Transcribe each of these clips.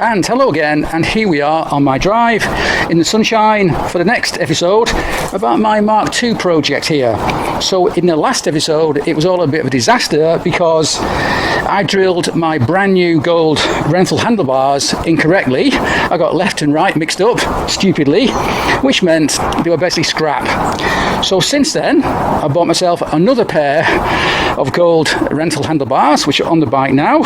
And hello again, and here we are on my drive in the sunshine for the next episode about my Mk2 project here. So in the last episode it was all a bit of a disaster because I drilled my brand new gold rental handlebars incorrectly. I got left and right mixed up stupidly, which meant they were basically scrap. So since then I bought myself another pair of gold rental handlebars, which are on the bike now.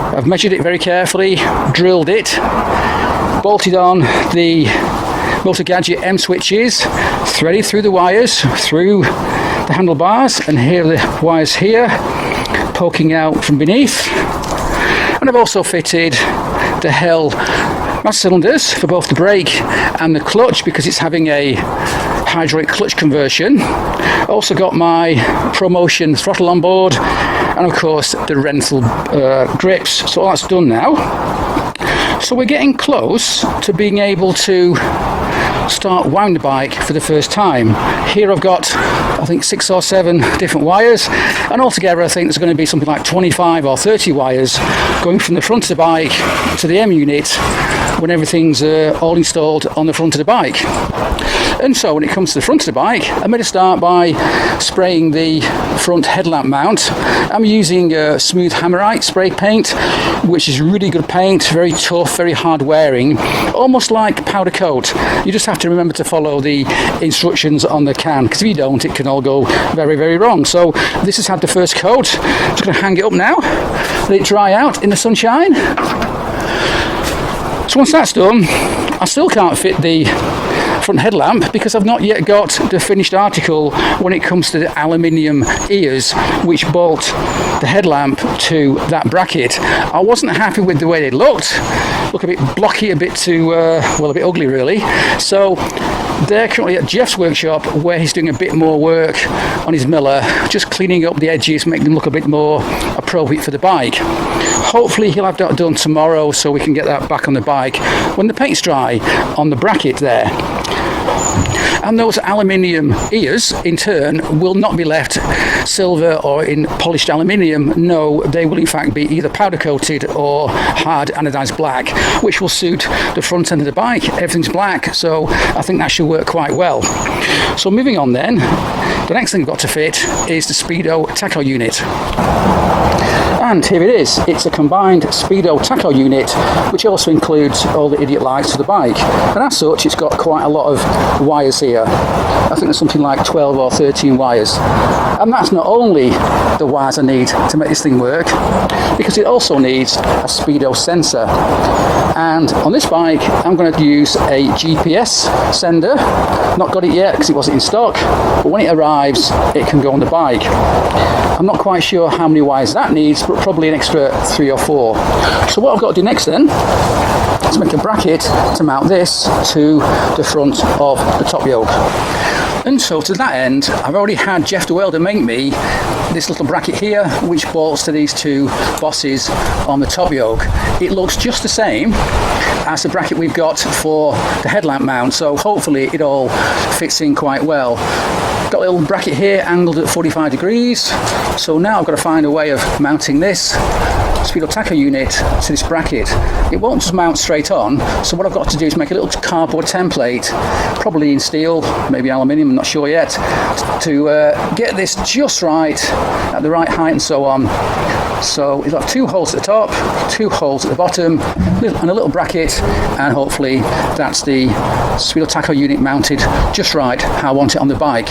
I've measured it very carefully, drilled it, bolted on the Moto Gadget M-Switches, threaded through the wires, through the handlebars, and here are the wires here, poking out from beneath. And I've also fitted the Hell master cylinders for both the brake and the clutch because it's having a hydraulic clutch conversion. Also got my ProMotion throttle on board, and of course the rental grips. So all that's done now. So we're getting close to being able to start wiring the bike for the first time. Here I've got, I think, 6 or 7 different wires, and altogether I think there's going to be something like 25 or 30 wires going from the front of the bike to the M unit when everything's all installed on the front of the bike. And so when it comes to the front of the bike, I'm going to start by spraying the front headlamp mount. I'm using smooth hammerite spray paint, which is really good paint, very tough, very hard wearing, almost like powder coat. You just have to remember to follow the instructions on the can, because if you don't, it can all go very, very wrong. So this has had the first coat. I'm just going to hang it up now, let it dry out in the sunshine. So once that's done, I still can't fit the front headlamp because I've not yet got the finished article when it comes to the aluminium ears which bolt the headlamp to that bracket. I wasn't happy with the way they look a bit blocky, a bit too well, a bit ugly really. So they're currently at Jeff's workshop where he's doing a bit more work on his miller, just cleaning up the edges, making them look a bit more appropriate for the bike. Hopefully he'll have that done tomorrow so we can get that back on the bike when the paint's dry on the bracket there. And those aluminium ears, in turn, will not be left silver or in polished aluminium. No, they will in fact be either powder coated or hard anodized black, which will suit the front end of the bike. Everything's black, so I think that should work quite well. So moving on then, the next thing I've got to fit is the Speedo tacho unit. And here it is. It's a combined Speedo tacho unit, which also includes all the idiot lights for the bike. And as such, it's got quite a lot of wires here. I think there's something like 12 or 13 wires. And that's not only the wires I need to make this thing work, because it also needs a Speedo sensor. And on this bike, I'm going to use a GPS sender. Not got it yet because it wasn't in stock, but when it arrives, it can go on the bike. I'm not quite sure how many wires that needs, but probably an extra 3 or 4. So what I've got to do next then is make a bracket to mount this to the front of the top yoke. And so to that end, I've already had Jeff the welder make me this little bracket here, which bolts to these 2 bosses on the top yoke. It looks just the same as the bracket we've got for the headlamp mount, so hopefully it all fits in quite well. Got a little bracket here angled at 45 degrees, so now I've got to find a way of mounting this Speedo tacho unit to this bracket. It won't just mount straight on, so what I've got to do is make a little cardboard template, probably in steel, maybe aluminium, I'm not sure yet, to get this just right, at the right height and so on. So you'll have 2 holes at the top, 2 holes at the bottom, and a little bracket, and hopefully that's the Speedo tacho unit mounted just right how I want it on the bike.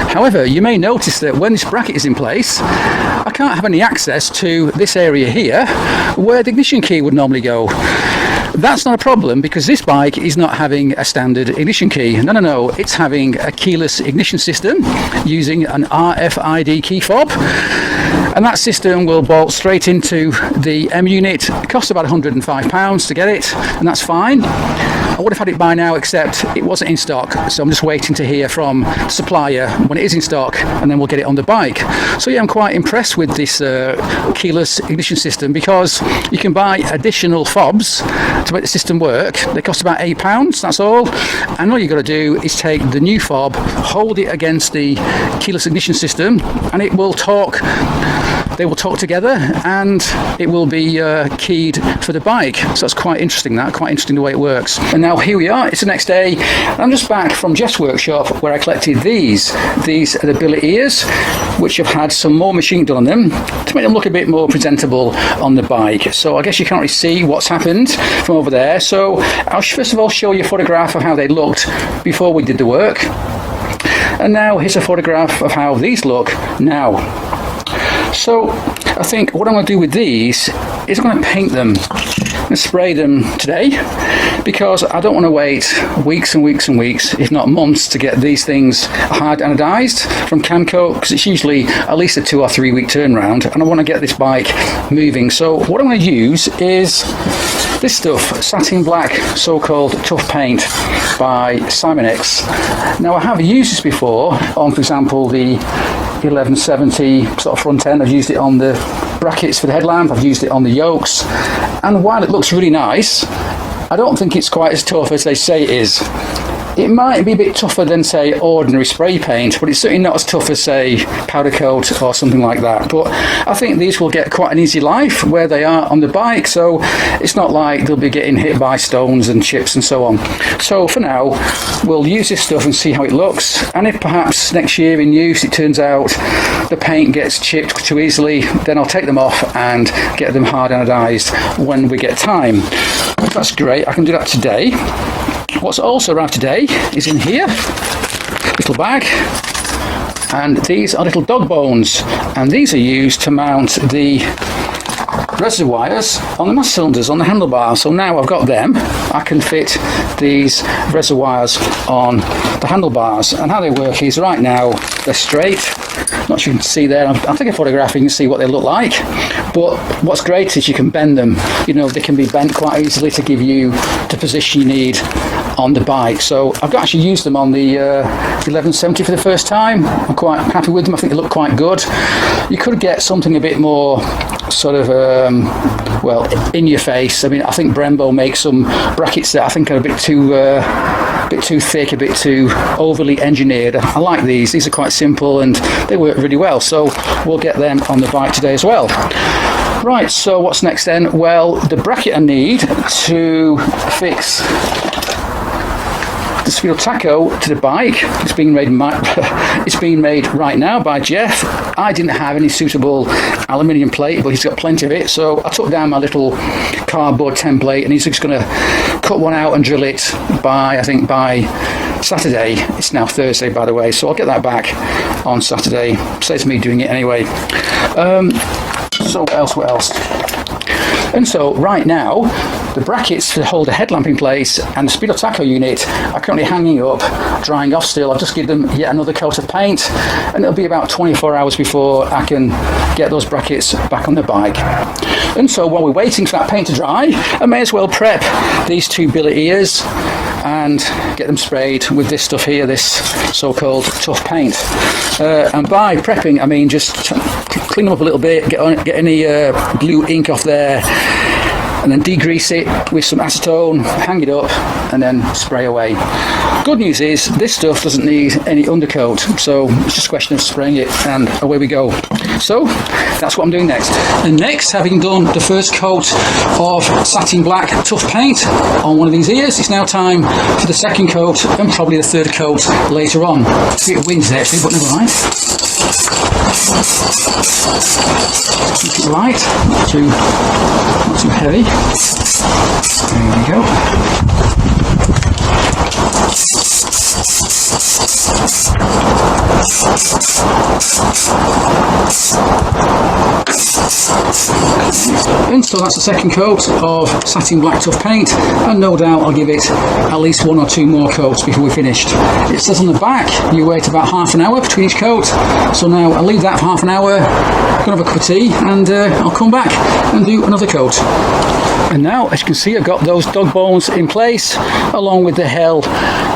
However, you may notice that when this bracket is in place, I can't have any access to this area here where the ignition key would normally go. That's not a problem because this bike is not having a standard ignition key. No, it's having a keyless ignition system using an RFID key fob. And that system will bolt straight into the M unit. It costs about £105 to get it, and that's fine. I would have had it by now, except it wasn't in stock, so I'm just waiting to hear from the supplier when it is in stock, and then we'll get it on the bike. So yeah, I'm quite impressed with this keyless ignition system because you can buy additional fobs to make the system work. They cost about £8, that's all. And all you've got to do is take the new fob, hold it against the keyless ignition system, and it will talk they will talk together and it will be keyed for the bike. So that's quite interesting, quite interesting the way it works. And now here we are, it's the next day. I'm just back from Jeff's workshop where I collected these. These are the billet ears, which have had some more machine done on them to make them look a bit more presentable on the bike. So I guess you can't really see what's happened from over there. So I'll first of all show you a photograph of how they looked before we did the work. And now here's a photograph of how these look now. So I think what I'm going to do with these is I'm going to paint them and spray them today, because I don't want to wait weeks and weeks and weeks, if not months, to get these things hard anodized from Camco, because it's usually at least a 2 or 3 week turnaround, and I want to get this bike moving. So what I'm going to use is this stuff, satin black, so-called tough paint by Simon X. Now I have used this before on, for example, the 1170 sort of front end. I've used it on the brackets for the headlamp, I've used it on the yokes, and while it looks really nice, I don't think it's quite as tough as they say it is. It might be a bit tougher than, say, ordinary spray paint, but it's certainly not as tough as, say, powder coat or something like that. But I think these will get quite an easy life where they are on the bike, so it's not like they'll be getting hit by stones and chips and so on. So for now, we'll use this stuff and see how it looks, and if perhaps next year in use it turns out the paint gets chipped too easily, then I'll take them off and get them hard anodized when we get time. That's great, I can do that today. What's also arrived today is in here, little bag, and these are little dog bones, and these are used to mount the reservoirs on the master cylinders on the handlebar. So now I've got them, I can fit these reservoirs on the handlebars, and how they work is right now they're straight. Not sure you can see there, I'll take a photograph and you can see what they look like, but what's great is you can bend them. You know, they can be bent quite easily to give you the position you need on the bike. So I've actually used them on the 1170 for the first time. I'm quite happy with them, I think they look quite good. You could get something a bit more sort of well, in your face. I mean, I think Brembo makes some brackets that I think are a bit too thick, a bit too overly engineered. I like these are quite simple and they work really well, so we'll get them on the bike today as well. Right, so what's next then? Well, the bracket I need to fix the Speedo Tacho to the bike, it's being made right now by Jeff. I didn't have any suitable aluminium plate, but he's got plenty of it, so I took down my little cardboard template and he's just going to cut one out and drill it by, I think by Saturday. It's now Thursday, by the way, so I'll get that back on Saturday. Saves me doing it anyway. So what else? And so right now, the brackets to hold the headlamp in place and the Speedo Tacho unit are currently hanging up, drying off still. I'll just give them yet another coat of paint, and it'll be about 24 hours before I can get those brackets back on the bike. And so while we're waiting for that paint to dry, I may as well prep these two billet ears and get them sprayed with this stuff here, this so-called tough paint. And by prepping, I mean just clean them up a little bit, get any blue ink off there, and then degrease it with some acetone, hang it up, and then spray away. Good news is this stuff doesn't need any undercoat, so it's just a question of spraying it and away we go. So that's what I'm doing next. And next, having done the first coat of satin black tough paint on one of these ears, it's now time for the second coat and probably the third coat later on. It's a bit windy actually, but never mind. Keep it light, not too heavy. There we go. And so that's the second coat of satin black tough paint, and no doubt I'll give it at least 1 or 2 more coats before we're finished. It says on the back you wait about half an hour between each coat, so now I'll leave that for half an hour, gonna have a cup of tea, and I'll come back and do another coat. And now, as you can see, I've got those dog bones in place along with the hell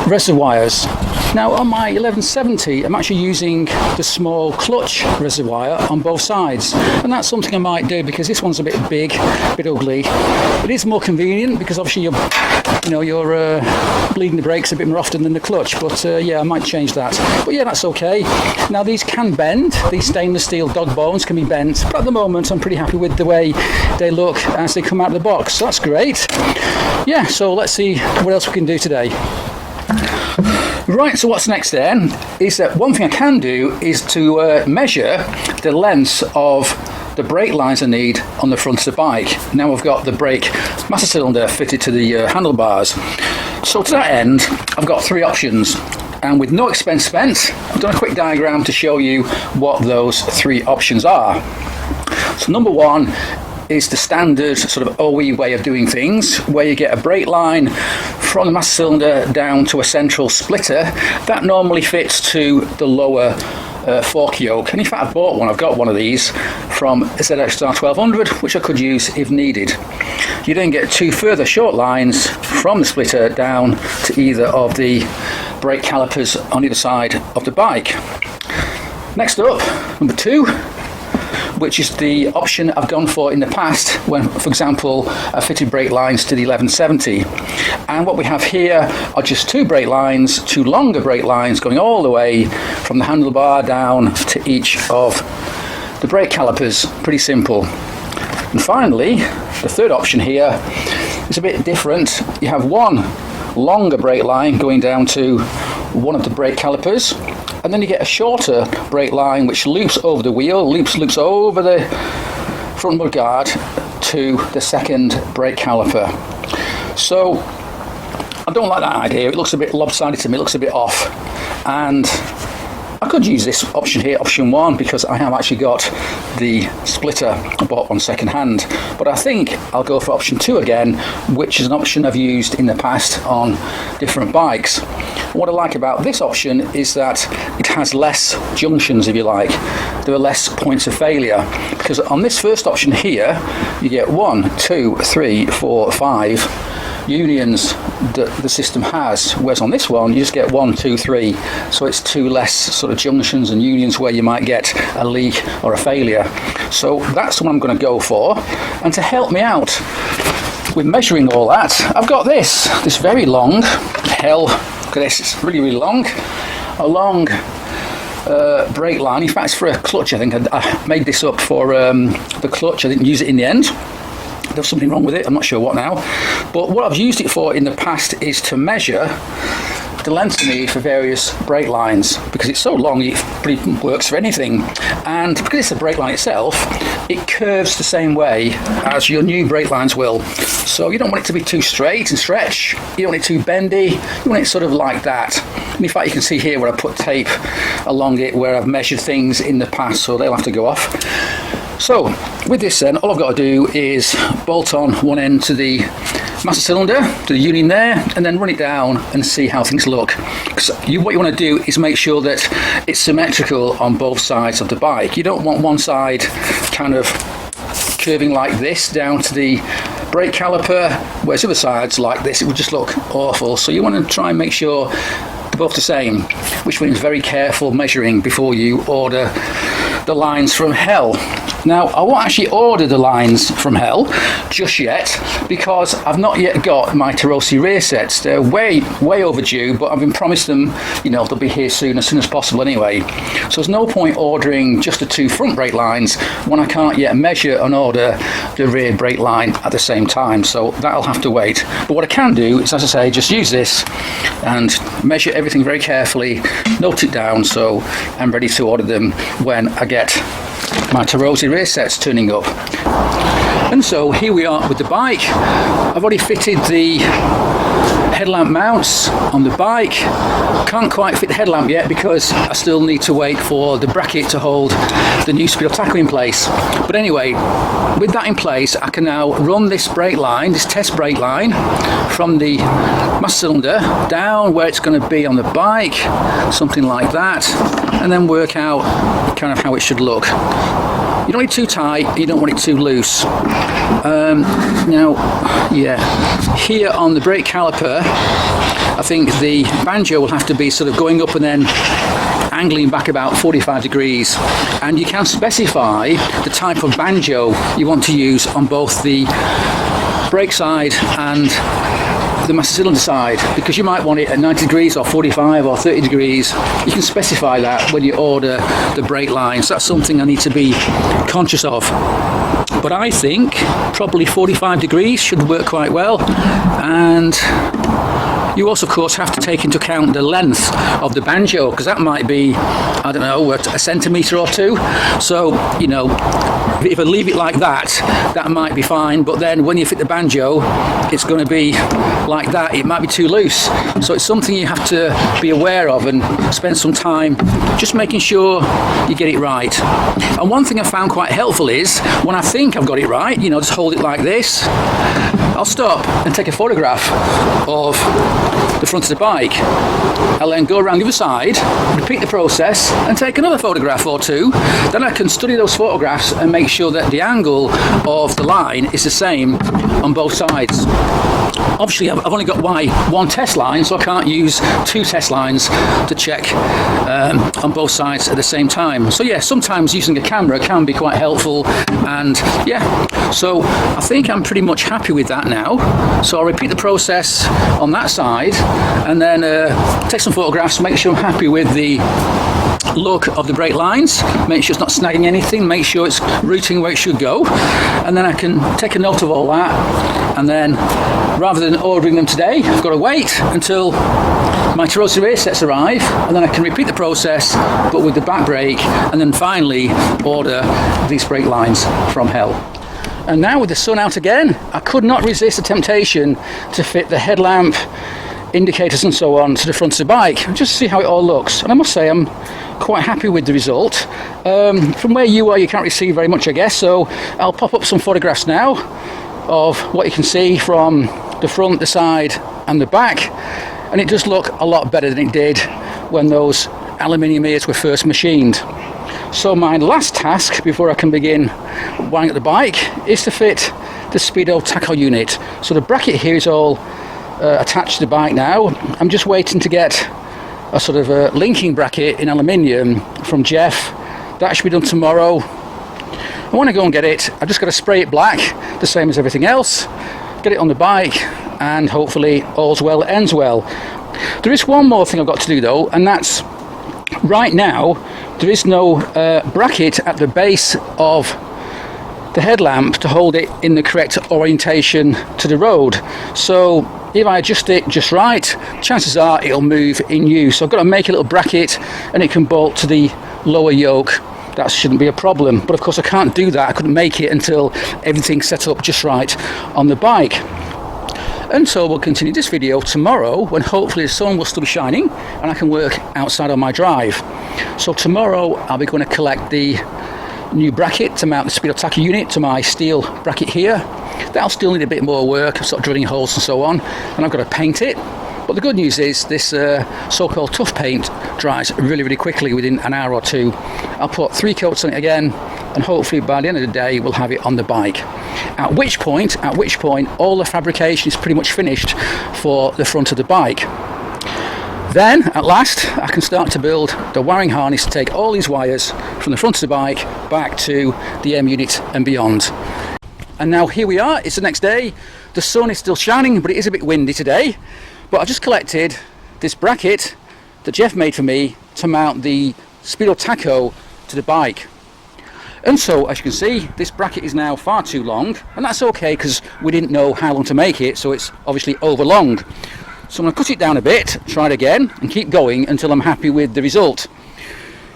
reservoirs. Now on my 1170 I'm actually using the small clutch reservoir on both sides, and that's something I might do because this one's a bit big, a bit ugly. It is more convenient because obviously you're bleeding the brakes a bit more often than the clutch, but yeah, I might change that. But yeah, that's okay. Now these can bend, these stainless steel dog bones can be bent, but at the moment I'm pretty happy with the way they look as they come out of the box, so that's great. Yeah, so let's see what else we can do today. Right, so what's next then is that one thing I can do is to measure the lengths of the brake lines I need on the front of the bike. Now I've got the brake master cylinder fitted to the handlebars. So to that end, I've got three options. And with no expense spent, I've done a quick diagram to show you what those three options are. So number one is the standard sort of OE way of doing things, where you get a brake line from the master cylinder down to a central splitter. That normally fits to the lower fork yoke, and in fact I've bought one, I've got one of these from ZX 1200, which I could use if needed. You then get two further short lines from the splitter down to either of the brake calipers on either side of the bike. Next up, number two, which is the option I've gone for in the past when, for example, I fitted brake lines to the 1170. And what we have here are just two brake lines, two longer brake lines going all the way from the handlebar down to each of the brake calipers. Pretty simple. And finally, the third option here is a bit different. You have one longer brake line going down to one of the brake calipers, and then you get a shorter brake line which loops over the wheel, loops over the front mudguard to the second brake caliper. So I don't like that idea. It looks a bit lopsided to me, it looks a bit off, and I could use this option here, option one, because I have actually got the splitter I bought one second hand. But I think I'll go for option two again, which is an option I've used in the past on different bikes. What I like about this option is that it has less junctions, if you like. There are less points of failure, because on this first option here, you get 1, 2, 3, 4, 5 unions that the system has, whereas on this one you just get 1, 2, 3, so it's two less sort of junctions and unions where you might get a leak or a failure. So that's what I'm going to go for. And to help me out with measuring all that, I've got this very long, look at this, it's really long, a long brake line. In fact, it's for a clutch. I think I made this up for the clutch. I didn't use it in the end. There's something wrong with it, I'm not sure what now. But what I've used it for in the past is to measure the length you need for various brake lines, because it's so long it pretty works for anything. And because it's a brake line itself, it curves the same way as your new brake lines will. So you don't want it to be too straight and stretch, you don't want it too bendy, you want it sort of like that. And in fact you can see here where I put tape along it where I've measured things in the past, so they'll have to go off. So with this then, all I've got to do is bolt on one end to the master cylinder, to the union there, and then run it down and see how things look. Because what you want to do is make sure that it's symmetrical on both sides of the bike. You don't want one side kind of curving like this down to the brake caliper, whereas the other side's like this. It would just look awful. So you want to try and make sure they're both the same, which means very careful measuring before you order the lines from hell. Now, I won't actually order the lines from hell just yet, because I've not yet got my Tacho rear sets. They're way overdue, but I've been promised them, they'll be here as soon as possible anyway. So there's no point ordering just the two front brake lines when I can't yet measure and order the rear brake line at the same time. So that'll have to wait. But what I can do is, as I say, just use this and measure everything very carefully, note it down, so I'm ready to order them when I get my Tacho rear sets turning up. And so here we are with the bike. I've already fitted the headlamp mounts on the bike. Can't quite fit the headlamp yet because I still need to wait for the bracket to hold the new Speedo tacho in place. But anyway, with that in place, I can now run this brake line, this test brake line, from the master cylinder down where it's going to be on the bike, something like that, and then work out kind of how it should look. You don't want it too tight, you don't want it too loose. Now, yeah, here on the brake caliper, I think the banjo will have to be sort of going up and then angling back about 45 degrees, and you can specify the type of banjo you want to use on both the brake side and the master cylinder side, because you might want it at 90 degrees or 45 or 30 degrees. You can specify that when you order the brake lines. That's something I need to be conscious of. But I think probably 45 degrees should work quite well. And you also, of course, have to take into account the length of the banjo, because that might be, I don't know, a centimetre or two. So, you know, if I leave it like that, that might be fine. But then when you fit the banjo, it's going to be like that. It might be too loose. So it's something you have to be aware of and spend some time just making sure you get it right. And one thing I found quite helpful is when I think I've got it right, you know, just hold it like this. I'll stop and take a photograph of the front of the bike. I'll then go around the other side, repeat the process and take another photograph or two. Then I can study those photographs and make sure that the angle of the line is the same on both sides. Obviously I've only got one test line, so I can't use two test lines to check on both sides at the same time. So yeah, sometimes using a camera can be quite helpful, and yeah, so I think I'm pretty much happy with that now. So I'll repeat the process on that side and then take some photographs, make sure I'm happy with the look of the brake lines, make sure it's not snagging anything, make sure it's routing where it should go, and then I can take a note of all that. And then rather than ordering them today, I've got to wait until my Tacho rear sets arrive, and then I can repeat the process but with the back brake, and then finally order these brake lines from hell. And now with the sun out again, I could not resist the temptation to fit the headlamp, indicators and so on to the front of the bike, just to see how it all looks. And I must say I'm quite happy with the result. From where you are, you can't really see very much, I guess, so I'll pop up some photographs now of what you can see from the front, the side and the back, and it does look a lot better than it did when those aluminium ears were first machined. So my last task before I can begin wiring up the bike is to fit the Speedo Tacho unit. So the bracket here is all attached to the bike now. I'm just waiting to get a sort of a linking bracket in aluminium from Jeff. That should be done tomorrow. I want to go and get it. I've just got to spray it black, the same as everything else, get it on the bike, and hopefully all's well ends well. There is one more thing I've got to do though, and that's right now there is no bracket at the base of the headlamp to hold it in the correct orientation to the road. So if I adjust it just right, chances are it'll move in use. So I've got to make a little bracket and it can bolt to the lower yoke. That shouldn't be a problem, but of course I can't do that. I couldn't make it until everything's set up just right on the bike. And so we'll continue this video tomorrow when hopefully the sun will still be shining and I can work outside on my drive. So tomorrow I'll be going to collect the new bracket to mount the Speedo Tacho unit to my steel bracket here. That'll still need a bit more work, sort of drilling holes and so on, and I've got to paint it. But the good news is this so-called tough paint dries really, really quickly within an hour or two. I'll put 3 coats on it again, and hopefully by the end of the day we'll have it on the bike. At which point, all the fabrication is pretty much finished for the front of the bike. Then, at last, I can start to build the wiring harness to take all these wires from the front of the bike back to the M unit and beyond. And now here we are, it's the next day. The sun is still shining, but it is a bit windy today. But I just collected this bracket that Jeff made for me to mount the Speedo Tacho to the bike. And so, as you can see, this bracket is now far too long, and that's okay because we didn't know how long to make it, so it's obviously over long. So I'm going to cut it down a bit, try it again, and keep going until I'm happy with the result.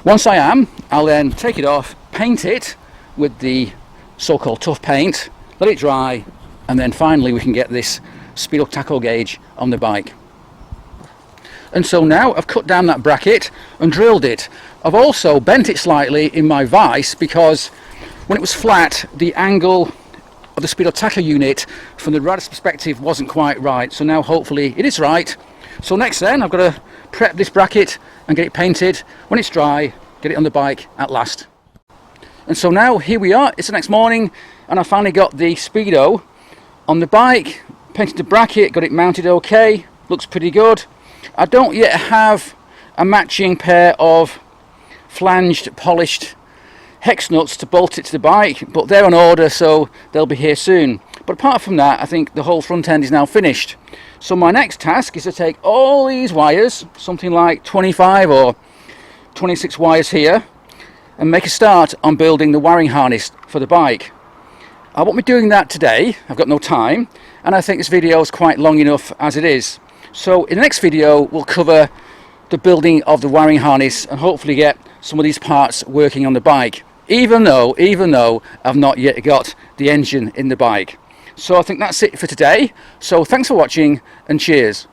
Once I am, I'll then take it off, paint it with the so-called tough paint, let it dry, and then finally we can get this Speedo Tacho gauge on the bike. And so now I've cut down that bracket and drilled it. I've also bent it slightly in my vise because when it was flat, the angle of the Speedo Tacho unit from the rider's perspective wasn't quite right. So now hopefully it is right. So next then I've got to prep this bracket and get it painted. When it's dry, get it on the bike at last. And so now here we are, it's the next morning, and I finally got the Speedo on the bike, painted the bracket, got it mounted okay, looks pretty good. I don't yet have a matching pair of flanged, polished hex nuts to bolt it to the bike, but they're on order, so they'll be here soon. But apart from that, I think the whole front end is now finished. So my next task is to take all these wires, something like 25 or 26 wires here, and make a start on building the wiring harness for the bike. I won't be doing that today, I've got no time, and I think this video is quite long enough as it is. So in the next video we'll cover the building of the wiring harness and hopefully get some of these parts working on the bike, even though I've not yet got the engine in the bike. So I think that's it for today. So thanks for watching and cheers.